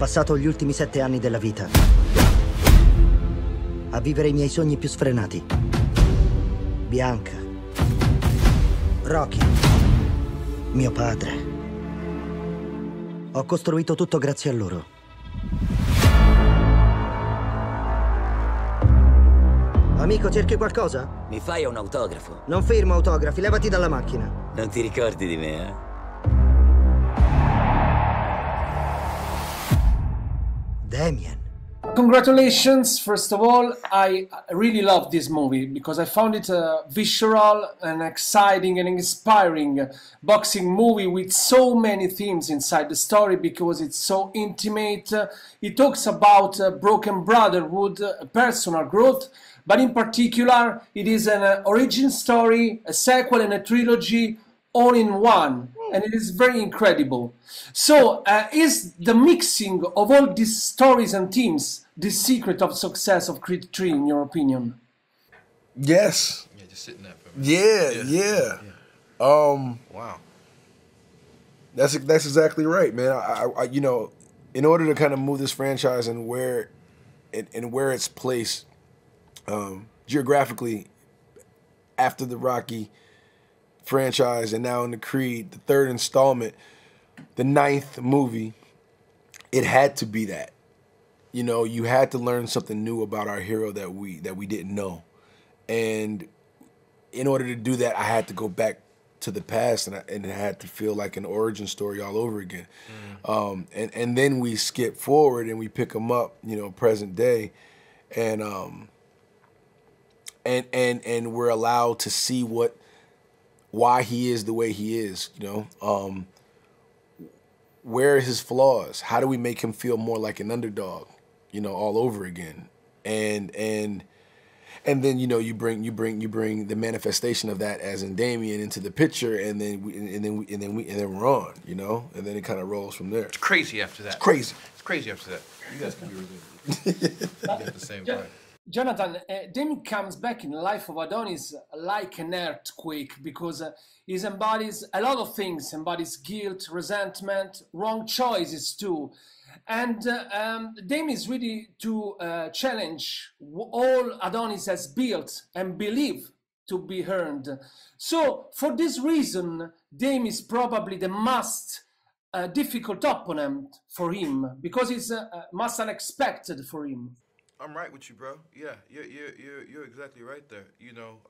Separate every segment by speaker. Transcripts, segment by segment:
Speaker 1: passato gli ultimi 7 anni della vita a vivere i miei sogni più sfrenati. Bianca, Rocky, mio padre. Ho costruito tutto grazie a loro. Amico, cerchi qualcosa?
Speaker 2: Mi fai un autografo?
Speaker 1: Non firmo autografi, levati dalla macchina.
Speaker 2: Non ti ricordi di me, eh?
Speaker 1: Damien.
Speaker 3: Congratulations, first of all. I really love this movie because I found it a visceral and exciting and inspiring boxing movie with so many themes inside the story because it's so intimate. It talks about broken brotherhood, personal growth, but in particular it is an origin story, a sequel and a trilogy all in one, and it is very incredible. So is the mixing of all these stories and themes the secret of success of Creed 3 in your opinion?
Speaker 4: Yes.
Speaker 5: Yeah, just sitting there for a minute.
Speaker 4: Yeah.
Speaker 5: Wow.
Speaker 4: That's exactly right, man. I you know, in order to kind of move this franchise and where it's placed geographically after the Rocky franchise and now in the Creed, the third installment, the 9th movie, it had to be that. You know, you had to learn something new about our hero that we didn't know. And in order to do that, I had to go back to the past and it had to feel like an origin story all over again. And then we skip forward and we pick him up, you know, present day, and we're allowed to see why he is the way he is, you know. Where are his flaws? How do we make him feel more like an underdog, you know, all over again? And then, you know, you bring the manifestation of that as in Damien into the picture, and then we're on, you know, and then it kind of rolls from there.
Speaker 5: It's crazy after that.
Speaker 4: It's crazy.
Speaker 5: It's crazy after that. You guys can be really good. At the same time.
Speaker 3: Jonathan, Damien comes back in the life of Adonis like an earthquake because he embodies a lot of things, embodies guilt, resentment, wrong choices too. And Damien is ready to challenge all Adonis has built and believe to be earned. So for this reason, Damien is probably the most difficult opponent for him because it's most unexpected for him.
Speaker 5: I'm right with you, bro. Yeah, you're exactly right there. You know,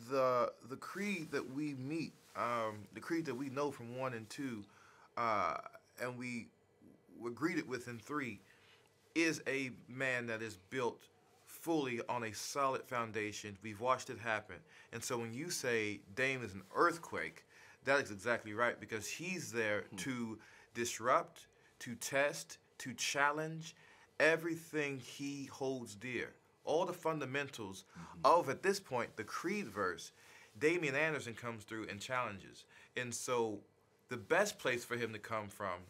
Speaker 5: the Creed that we meet, the Creed that we know from 1 and 2, and we were greeted with in 3, is a man that is built fully on a solid foundation. We've watched it happen, and so when you say Dame is an earthquake, that is exactly right because he's there to disrupt, to test, to challenge everything he holds dear. All the fundamentals of, at this point, the Creed verse, Damian Anderson comes through and challenges. And so the best place for him to come from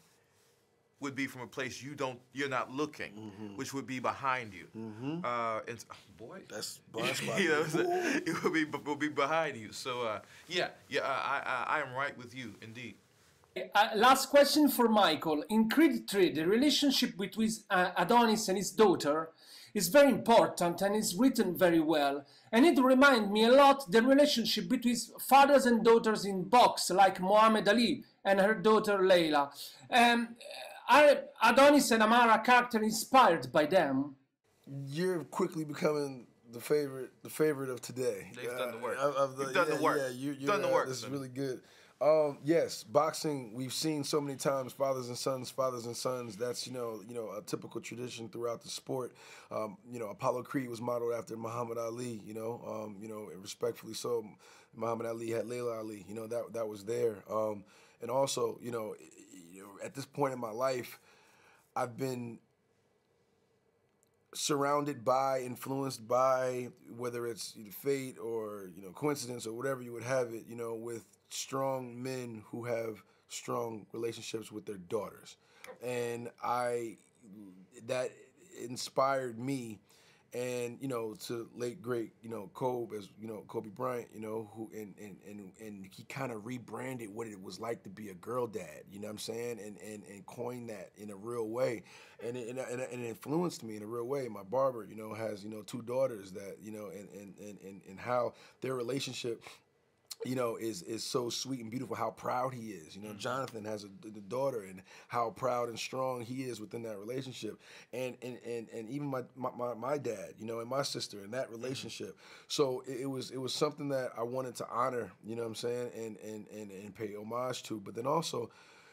Speaker 5: would be from a place you're not looking, which would be behind you. And boy,
Speaker 4: that's blind spot.
Speaker 5: You know, it would be behind you. So I am right with you indeed.
Speaker 3: Last question for Michael. In Creed 3, the relationship between Adonis and his daughter is very important and is written very well. And it reminds me a lot the relationship between fathers and daughters in box, like Muhammad Ali and her daughter Layla. Are Adonis and Amara character inspired by them?
Speaker 4: You're quickly becoming the favorite of today.
Speaker 5: They've done the work.
Speaker 4: You've
Speaker 5: done the work.
Speaker 4: Yeah, you've
Speaker 5: done the work.
Speaker 4: This is really good. Yes, boxing, we've seen so many times fathers and sons. That's, you know, a typical tradition throughout the sport. You know, Apollo Creed was modeled after Muhammad Ali, you know, respectfully so. Muhammad Ali had Layla Ali, you know, that was there. And also, you know, at this point in my life, I've been surrounded by, influenced by, whether it's fate or, you know, coincidence or whatever you would have it, you know, with strong men who have strong relationships with their daughters. And that inspired me And you know, to late great, you know, Kobe Bryant, you know, who and he kind of rebranded what it was like to be a girl dad, you know what I'm saying, and coined that in a real way, and it influenced me in a real way. My barber, you know, has, you know, 2 daughters that, you know, and how their relationship, you know, is so sweet and beautiful, how proud he is. You know, Jonathan has a daughter, and how proud and strong he is within that relationship. And even my dad, you know, and my sister, and that relationship. So it was something that I wanted to honor, you know what I'm saying, and pay homage to. But then also,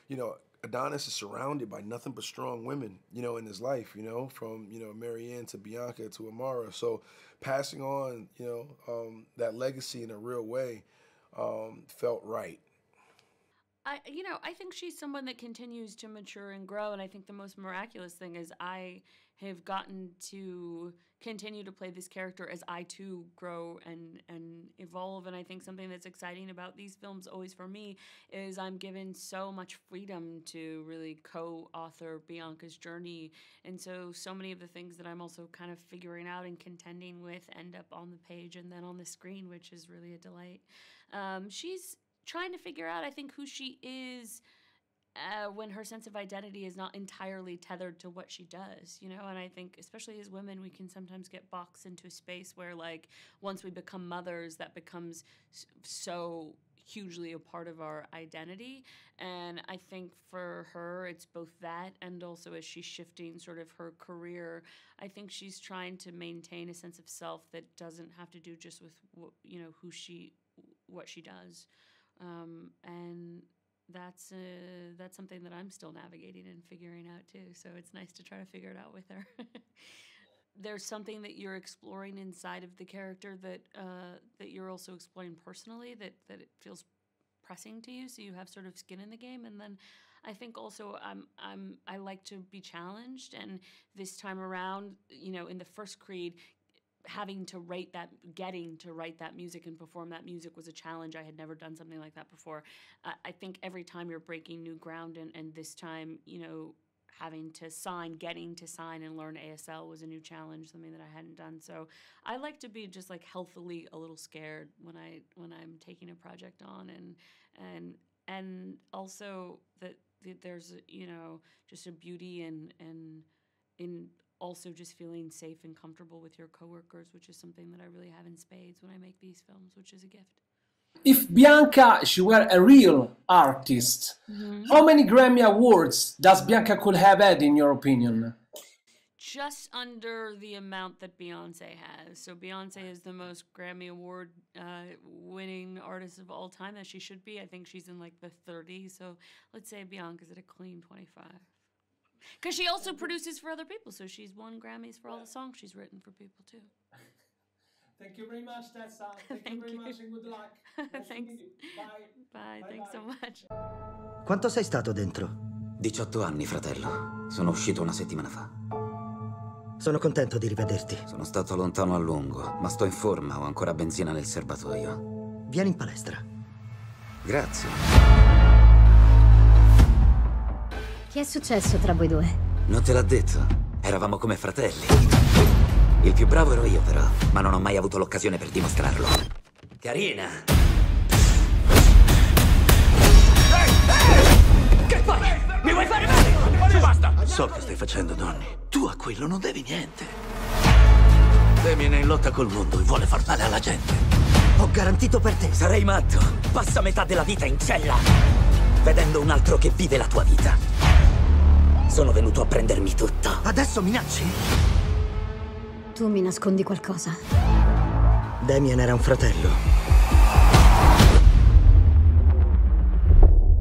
Speaker 4: you know, Adonis is surrounded by nothing but strong women, you know, in his life, you know, from, you know, Marianne to Bianca to Amara. So passing on, you know, that legacy in a real way, felt right.
Speaker 6: I think she's someone that continues to mature and grow, and I think the most miraculous thing is I have gotten to continue to play this character as I too grow and evolve. And I think something that's exciting about these films always for me is I'm given so much freedom to really co-author Bianca's journey, and so many of the things that I'm also kind of figuring out and contending with end up on the page and then on the screen, which is really a delight. She's trying to figure out, I think, who she is when her sense of identity is not entirely tethered to what she does, you know? And I think, especially as women, we can sometimes get boxed into a space where, like, once we become mothers, that becomes so hugely a part of our identity. And I think for her, it's both that, and also as she's shifting sort of her career, I think she's trying to maintain a sense of self that doesn't have to do just with, you know, what she does. And that's something that I'm still navigating and figuring out too. So it's nice to try to figure it out with her. There's something that you're exploring inside of the character that you're also exploring personally, that it feels pressing to you. So you have sort of skin in the game. And then I think also I like to be challenged. And this time around, you know, in the first Creed, getting to write that music and perform that music was a challenge. I had never done something like that before. I think every time you're breaking new ground, and this time, you know, getting to sign and learn ASL was a new challenge, something that I hadn't done. So I like to be just like healthily a little scared when I'm taking a project on, and also that there's, you know, just a beauty in also just feeling safe and comfortable with your coworkers, which is something that I really have in spades when I make these films, which is a gift.
Speaker 3: If Bianca, she were a real artist, how many Grammy Awards does Bianca could have had, in your opinion?
Speaker 6: Just under the amount that Beyonce has. So Beyonce is the most Grammy Award winning artist of all time, as she should be. I think she's in like the 30s. So let's say Bianca's at a clean 25. Because she also produces for other people, so she's won Grammys for all the songs she's written for people too.
Speaker 3: Thank you very much, Tessa. Thank you very much, and good luck.
Speaker 6: Thanks. Bye. Thanks so much.
Speaker 1: Quanto sei stato dentro?
Speaker 2: 18 anni, fratello. Sono uscito una settimana fa.
Speaker 1: Sono contento di rivederti.
Speaker 2: Sono stato lontano a lungo, ma sto in forma, ho ancora benzina nel serbatoio.
Speaker 1: Vieni in palestra.
Speaker 2: Grazie.
Speaker 7: Che è successo tra voi due?
Speaker 2: Non te l'ha detto? Eravamo come fratelli. Il più bravo ero io, però, ma non ho mai avuto l'occasione per dimostrarlo. Carina!
Speaker 8: Che fai? Mi vuoi fare male? Basta! So che stai facendo, Donny. Tu a quello non devi niente. Damien è in lotta col mondo e vuole far male alla gente.
Speaker 1: Ho garantito per te.
Speaker 2: Sarei matto. Passa metà della vita in cella, vedendo un altro che vive la tua vita. Sono venuto a prendermi tutto.
Speaker 1: Adesso minacci?
Speaker 7: Tu mi nascondi qualcosa.
Speaker 1: Damien era un fratello.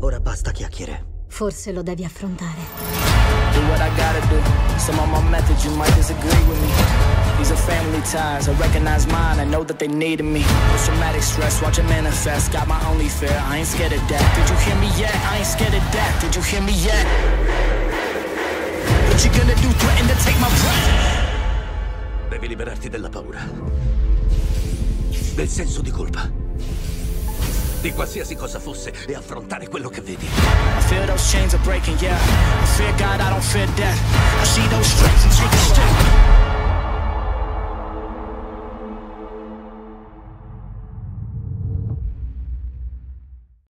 Speaker 1: Ora basta chiacchiere.
Speaker 7: Forse lo devi affrontare.
Speaker 9: Do what I gotta do. Some of my methods you might disagree with me. These are family ties. I recognize mine. I know that they needed me. Post-traumatic stress, watch it manifest. Got my only fear. I ain't scared of death. Did you hear me yet? I ain't scared of death. Did you hear me yet? What you gonna do? Threaten to take my breath?
Speaker 8: Devi liberarti della paura. Del senso di colpa. Di qualsiasi cosa fosse e affrontare quello che vedi.
Speaker 9: I feel those chains are breaking, yeah. I fear God, I don't fear death. I see those stripes and take a step.